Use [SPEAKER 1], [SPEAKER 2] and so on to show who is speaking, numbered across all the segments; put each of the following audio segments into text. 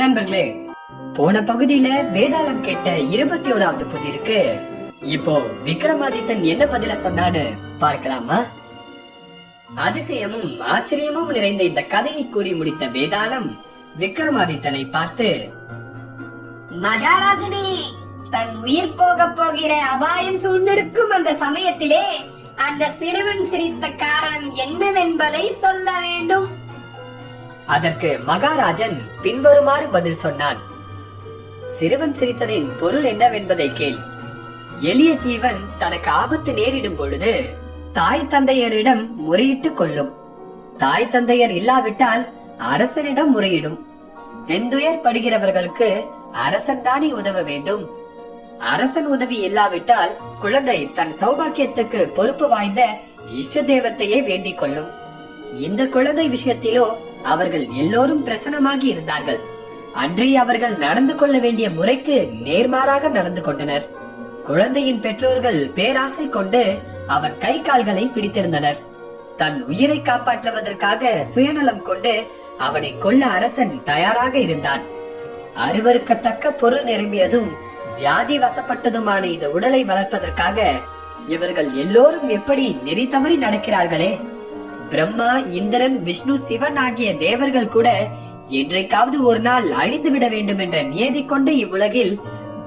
[SPEAKER 1] நண்பர்களே, போன பகுதியில வேதாளம் கேட்ட 21வது புதிருக்கு இப்போ விக்ரமாதித்தன் என்ன பதில சொன்னான்னு பார்க்கலாமா? அதிசயமும் ஆச்சரியமும் நிறைந்த இந்த கதையை கூறி முடித்த வேதாளம் விக்ரமாதித்தனை பார்த்து,
[SPEAKER 2] மகாராஜனே, தன் உயிர் போக போகிற அபாயம் சூழ்ந்திருக்கும் அந்த சமயத்திலே அந்த சிறுவன் சிரித்த காரணம் என்னவென்பதை சொல்ல வேண்டும்.
[SPEAKER 1] அதற்கு மகாராஜன் பின்வருமாறு பதில் சொன்னான். சிறுவன் சிரித்ததின் பொருள் என்னவென்பதை கேள். எளிய ஜீவன் தனக்கு ஆபத்து நேரிடும் பொழுது தாய் தந்தையரிடம் முறையிட்டுக் கொள்ளும். தாய் தந்தையர் இல்லாவிட்டால் அரசனிடம் முறையிடும். வெந்துயர் படுகிறவர்களுக்கு அரசன் தானே உதவ வேண்டும். அரசன் உதவி இல்லாவிட்டால் குழந்தை தன் சௌபாக்கியத்துக்கு பொறுப்பு வாய்ந்த இஷ்ட தெய்வத்தையே வேண்டிக் கொள்ளும். இந்த குழந்தை விஷயத்திலோ அவர்கள் எல்லோரும் பிரசன்னமாகி இருந்தார்கள். அன்றே அவர்கள் நடந்து கொள்ள வேண்டிய முறைக்கு நேர்மாறாக நடந்து கொண்டனர். குழந்தையின் பெற்றோர்கள் பேராசை கொண்டு அவன் கை கால்களை பிடித்திருந்தனர். தன் உயிரை காப்பாற்றுவதற்காக சுயநலம் கொண்டு அவனை கொல்ல அரசன் தயாராக இருந்தான். அருவருக்கத்தக்க பொருள் நிரம்பியதும் வியாதி வசப்பட்டதுமான இந்த உடலை வளர்ப்பதற்காக இவர்கள் எல்லோரும் எப்படி நெறி தவறி நடக்கிறார்களே. பிரம்மா, இந்திரன், விஷ்ணு, சிவன் ஆகிய தேவர்கள் கூட என்றைக்காவது ஒரு நாள் அழிந்து விட வேண்டும் என்ற நியதி கொண்டு இவ்வுலகில்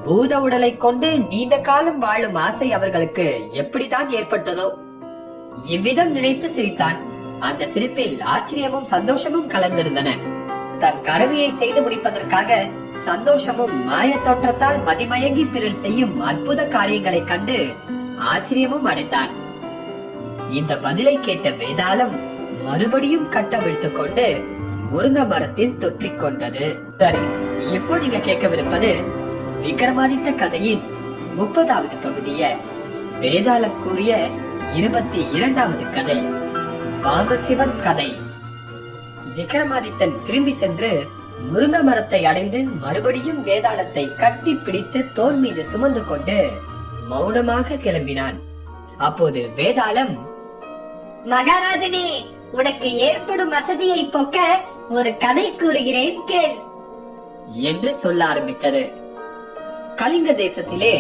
[SPEAKER 1] பூத உடலை கொண்டு நீண்ட காலம் வாழும் ஆசை அவர்களுக்கு எப்படித்தான் ஏற்பட்டதோ. இவ்விதம் நினைத்து சிரித்தான். அந்த சிரிப்பில் ஆச்சரியமும் சந்தோஷமும் கலந்திருந்தன. தன் கடமையை செய்து முடிப்பதற்காக சந்தோஷமும் மாய தோற்றத்தால் மதிமயங்கி பிறர் செய்யும் அற்புத காரியங்களை கண்டு ஆச்சரியமும் அடைந்தான். இந்த பதிலை கேட்ட வேதாளம் மறுபடியும் கட்டவிழ்த்துக் கொண்டு முருங்க மரத்தில் தொற்றிக் கொண்டது. சரி, இப்போ நீங்க கேட்கவிருப்பது விக்ரமாதித்த கதையின் 30வது பகுதிய வேதாளம் கூறிய 22வது கதை, வாமசிவன் கதை. விக்ரமாதித்தன் திரும்பி சென்று முருங்க மரத்தை அடைந்து மறுபடியும் வேதாளத்தை கட்டி பிடித்து தோல் மீது சுமந்து கொண்டு மௌனமாக கிளம்பினான். அப்போது வேதாளம்,
[SPEAKER 2] மகாராஜனே, உனக்கு ஏற்படும் வசதியை போக்க ஒரு கதை கூறுகிறேன் கேள்
[SPEAKER 1] என்று சொல்ல ஆரம்பித்தது. கலிங்க தேசத்திலே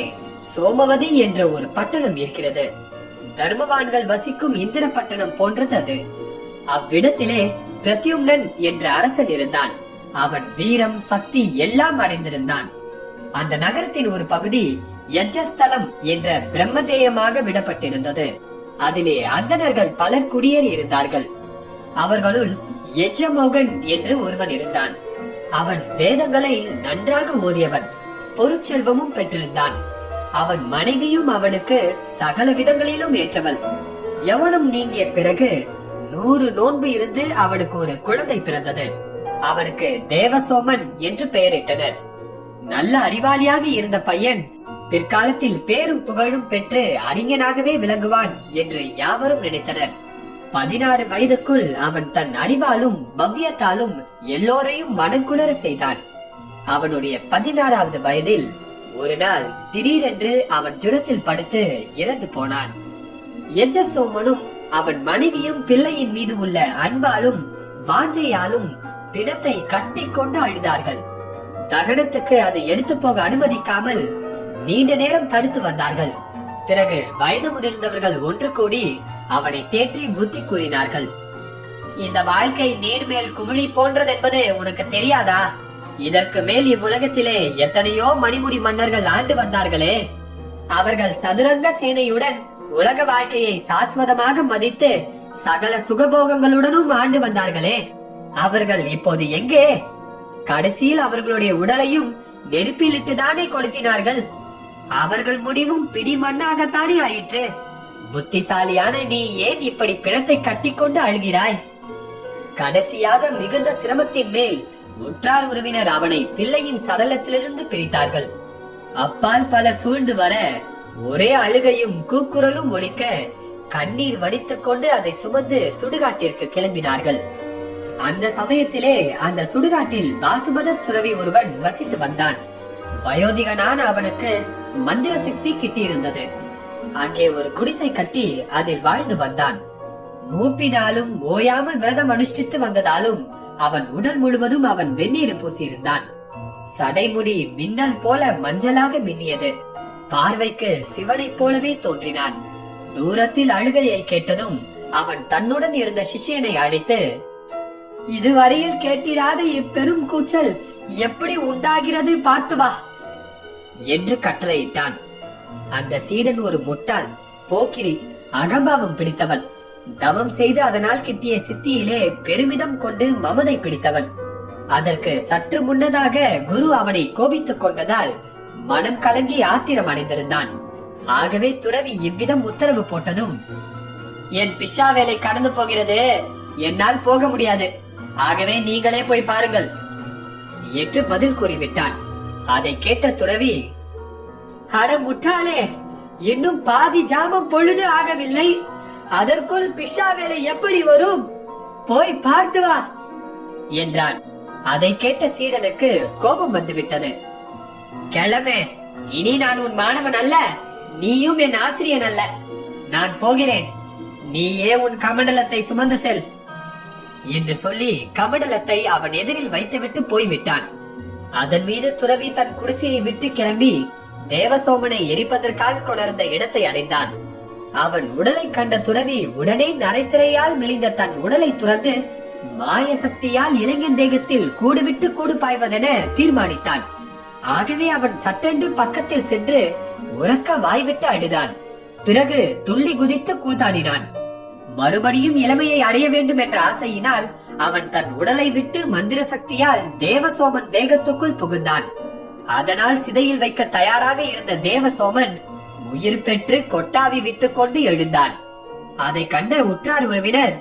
[SPEAKER 1] சோமவதி என்ற ஒரு பட்டணம் இருக்கிறது. தர்மவான்கள் வசிக்கும் இந்திர பட்டணம் போன்றது அது. அவ்விடத்திலே பிரத்யும்னன் என்ற அரசன் இருந்தான். அவன் வீரம், சக்தி எல்லாம் அடைந்திருந்தான். அந்த நகரத்தின் ஒரு பகுதி யஜ்ஜஸ்தலம் என்ற பிரம்மதேயமாக விடப்பட்டிருந்தது. அதிலே அந்தணர்கள் பலர் குடியேறி இருந்தார்கள். அவர்களுள் யஜ்ஜமோகன் என்று ஒருவன் இருந்தான். அவன் வேதங்களை நன்றாக ஓதியவன், பொருட்செல்வமும் பெற்றிருந்தான். அவன் மனைவியும் அவனுக்கு சகல விதங்களிலும் ஏற்றவள். யவனம் நீங்கிய பிறகு 100 நோன்பு இருந்து அவனுக்கு ஒரு குழந்தை பிறந்தது. அவனுக்கு தேவசோமன் என்று பெயரிட்டனர். நல்ல அறிவாளியாக இருந்த பையன் பிற்காலத்தில் பேரும் புகழும் பெற்று அறிஞனாகவே விளங்குவான் என்று யாவரும் நினைத்தனர். 16 வயதுக்குள் அவன் தன் அறிவாலும் பவ்யத்தாலும் எல்லோரையும் மனக்குளர செய்தான். அவனுடைய 16வது வயதில் ஒரு நாள் திடீரென்று அவன் ஜுரத்தில் படுத்து இறந்து போனான். யஜ்ஜசோமனும் அவன் மனைவியும் பிள்ளையின் மீது உள்ள அன்பாலும் வாஞ்சையாலும் பிணத்தை கட்டி கொண்டு அழுதார்கள். தகனத்துக்கு அதை எடுத்து போக அனுமதிக்காமல் நீண்ட நேரம் தடுத்து வந்தார்கள். பிறகு வயது முதிர்ந்தவர்கள் ஒன்று கூடி அவனை தேற்றி புத்தி கூறினார்கள். இந்த வாழ்க்கை நீர்மேல் குமிழி போன்றது என்பது உனக்கு தெரியாதா? இதற்கு மேல் இவ்வுலகத்திலே எத்தனையோ மணிமுடி மன்னர்கள் ஆண்டு வந்தார்களே. அவர்கள் சதுரங்க சேனையுடன் உலக வாழ்க்கையை சாஸ்வதமாக மதித்து சகல சுகபோகங்களுடனும் ஆண்டு வந்தார்களே. அவர்கள் இப்போது எங்கே? கடைசியில் அவர்களுடைய உடலையும் நெருப்பிலிட்டுதானே கொளுத்தினார்கள். அவர்கள் முடிவும் பிடி மண்ணாகத்தானே ஆயிற்று. புத்திசாலியான நீ ஏன் இப்படி பிணத்தை கட்டிக்கொண்டு அழுகிறாய்? கடைசியாக மிகுந்த சிரமத்தின் மேல் உற்றார் உறவினர் அவனை பிள்ளையின் சடலத்திலிருந்து பிரித்தார்கள். அப்பால் பலர் சூழ்ந்து வர ஒரே அழுகையும் கூக்குரலும் ஒலிக்க கண்ணீர் வடித்துக் கொண்டு அதை சுமந்து சுடுகாட்டிற்கு கிளம்பினார்கள். அந்த சமயத்திலே அந்த சுடுகாட்டில் பாசுபத துறவி ஒருவன் வசித்து வந்தான். வயோதிகனான அவனுக்கு மந்திர சக்தி கிட்டியிருந்தது. அங்கே ஒரு குடிசை கட்டி அதில் வாழ்ந்து வந்தான். மூப்பினாலும் ஓயாமல் விரதம் அனுஷ்டித்து வந்ததாலும் அவன் உடல் முழுவதும் அவன் வெந்நீர் பூசியிருந்தான். சடைமுடி மின்னல் போல மஞ்சளாக மின்னியது. பார்வைக்கு சிவனைப் போலவே தோன்றினான். தூரத்தில் அழுகையை கேட்டதும் அவன் தன்னுடன் இருந்த சிஷ்யனை அழைத்து, இதுவரையில் கேட்டிராத இப்பெரும் கூச்சல் எப்படி உண்டாகிறது பார்த்து வா என்று கட்டளையிட்டான். அந்த சீடன் ஒரு முட்டாள், போக்கிரி, அகம்பாவம் பிடித்தவன். தவம் செய்து அதனால் கிட்டிய சித்தியிலே பெருமிதம் கொண்டு மமதை பிடித்தவன். அதற்கு சற்று முன்னதாக குரு அவனை கோபித்துக் கொண்டதால் மனம் கலங்கி ஆத்திரம் அடைந்திருந்தான். ஆகவே துறவி இவ்விதம் உத்தரவு போட்டதும், என் பிஷா வேலை கடந்து போகிறது, என்னால் போக முடியாது, ஆகவே நீங்களே போய் பாருங்கள் என்று பதில் கூறிவிட்டான். அதை கேட்ட துறவி, அட முட்டாளே, இன்னும் பாதி ஜாமம் பொழுது ஆகவில்லை, அதற்குள் பிஷா வேலை எப்படி வரும், போய் பார்த்து வா என்றான். அதை கேட்ட சீடனுக்கு கோபம் வந்துவிட்டது. கிழமே, இனி நான் உன் மாணவன் அல்ல, நீயும் என் ஆசிரியன் அல்ல. நான் போகிறேன், நீயே உன் கமண்டலத்தை சுமந்து செல் என்று சொல்லி கமண்டலத்தை அவன் எதிரில் வைத்துவிட்டு போய்விட்டான். அதன் மீது துறவி தன் குடிசையை விட்டு கிளம்பி தேவசோமனை எரிப்பதற்காக கொண்டிருந்த இடத்தை அடைந்தான். அவன் உடலை கண்ட துறவி உடனே நரைத்திரையால் மெலிந்த தன் உடலை துறந்து மாய சக்தியால் இளைஞன் தேகத்தில் கூடுவிட்டு கூடு பாய்வதென தீர்மானித்தான். ஆகவே அவன் சட்டென்று பக்கத்தில் சென்று உறக்க வாய்விட்டு அழுதான். பிறகு துள்ளி குதித்து கூத்தாடினான். மறுபடியும் இளமையை அடைய வேண்டும் என்ற ஆசையினால் அவன் தன் உடலை விட்டு மந்திர சக்தியால் தேவசோமன் தேகத்துக்குள் புகுந்தான். அதனால் சிதையில் வைக்க தயாராக இருந்த தேவசோமன் உயிர் பெற்று கொட்டாவி விட்டுக் கொண்டு எழுந்தான். அதை கண்ட உற்றார் உறவினர்,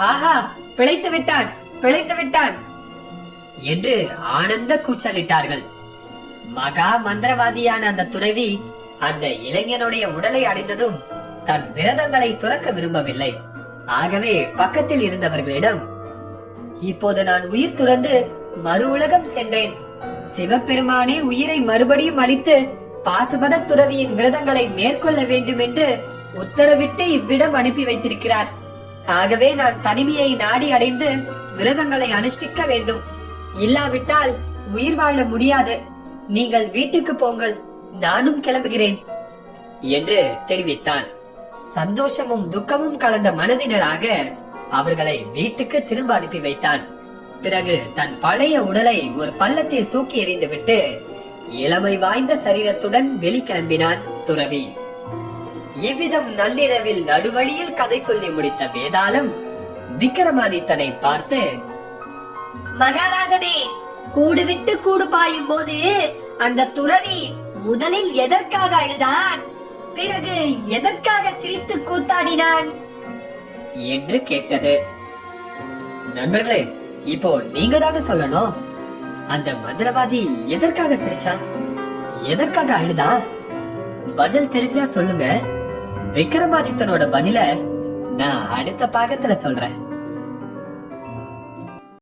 [SPEAKER 1] ஆஹா, பிழைத்து விட்டான், பிழைத்து விட்டான் என்று ஆனந்த கூச்சலிட்டார்கள். மகா மந்திரவாதியான அந்த துறவி அந்த இளைஞனுடைய உடலை அடைந்ததும் தன் விரதங்களை துறக்க விரும்பவில்லை. ஆகவே பக்கத்தில் இருந்தவர்களிடம், இப்போது நான் உயிர் துறந்து மறு உலகம் சென்றேன். சிவபெருமானே உயிரை மறுபடியும் அளித்து பாசுபத துறவியின் விரதங்களை மேற்கொள்ள வேண்டும் என்று உத்தரவிட்டு இவ்விடம் அனுப்பி வைத்திருக்கிறார். ஆகவே நான் தனிமையை நாடி அடைந்து விரதங்களை அனுஷ்டிக்க வேண்டும். இல்லாவிட்டால் உயிர் வாழ முடியாது. நீங்கள் வீட்டுக்கு போங்கள், நானும் கிளம்புகிறேன் என்று தெரிவித்தான். சந்தோஷமும் துக்கமும் கலந்த மனதினராக அவர்களை வீட்டுக்கு திரும்ப அனுப்பி வைத்தான். பிறகு தன் பழைய உடலை ஒரு பள்ளத்தில் தூக்கி எறிந்துவிட்டு இளமை வாய்ந்த சரீரத்துடன் வெளிக்கிளம்பினான் துறவி. இவ்விதம் நள்ளிரவில் நடுவழியில் கதை சொல்லி முடித்த வேதாளம் விக்ரமாதித்தனை பார்த்து,
[SPEAKER 2] மகாராஜனே, கூடு விட்டு கூடு பாயும் போது அந்த துறவி முதலில் எதற்காக அழுதான், பிறகு எதற்காக சிரித்து கூத்தாடினான்
[SPEAKER 1] என்று கேட்டது. நண்பர்களே, இப்போ நீங்க தாங்க சொல்லணும். அந்த மந்திரவாதி எதற்காக சிரிச்சா, எதற்காக அழுதா? பதில் தெரிஞ்சா சொல்லுங்க. விக்ரமாதித்தனோட பதில நான் அடுத்த பாகத்துல சொல்றேன்.